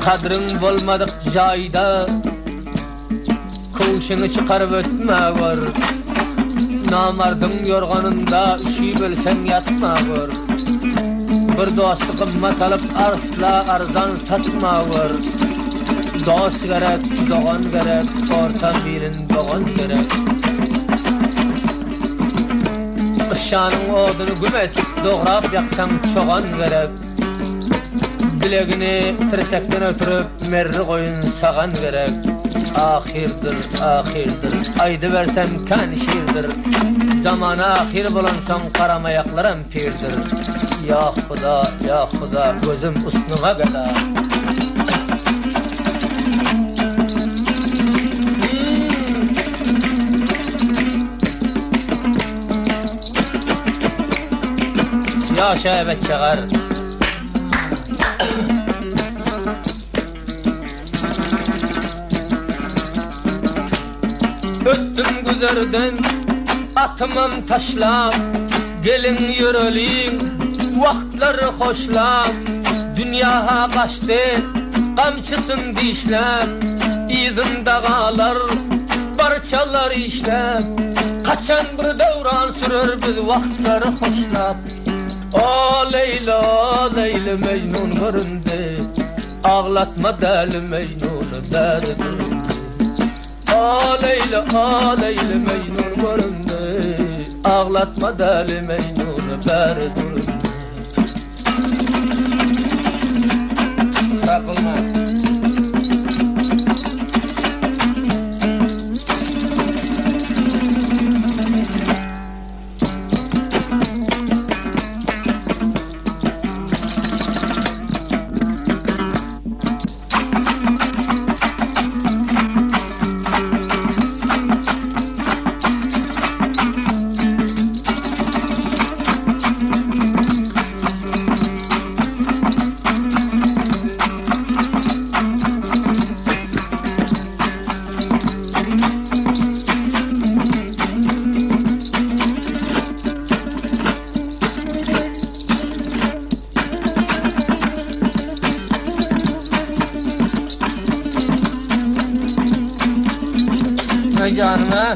Kadrın bolmadık jayda Kuşunu çıkarıp ötme var. Namardın yorganında üşüyüp ölsen yatma var. Bir dostu kımmat alıp arsla arzan satma var. Dost gerek, doğan gerek, orta birin doğan gerek. Işanın odunu güm etip doğrap yaksan çoğan gerek. Bilegini tirsekten ötürüp merri koyun sağan gerek. Ahirdir, ahirdir, aydı versem kan şiirdir. Zamana ahir bulansan karamayaklarım pirdir. Ya Huda, ya Huda, gözüm usnuna kadar. Yaşa evet çağır. Öttüm güzerden atmam taşlap. Gelin yüröleyim vaktları hoşlap. Dünya kaçtı kamçısın dişlep. İzin dağalar parçalar işlep. Kaçan bir devran sürür biz vaktları hoşlap. O Leyla, Leyla Mecnun göründü. Ağlatma deli Mecnun'u derdi. O Leyla, o Leyla Mecnun göründü. Ağlatma deli Mecnun'u derdi. Bırakılma. Canına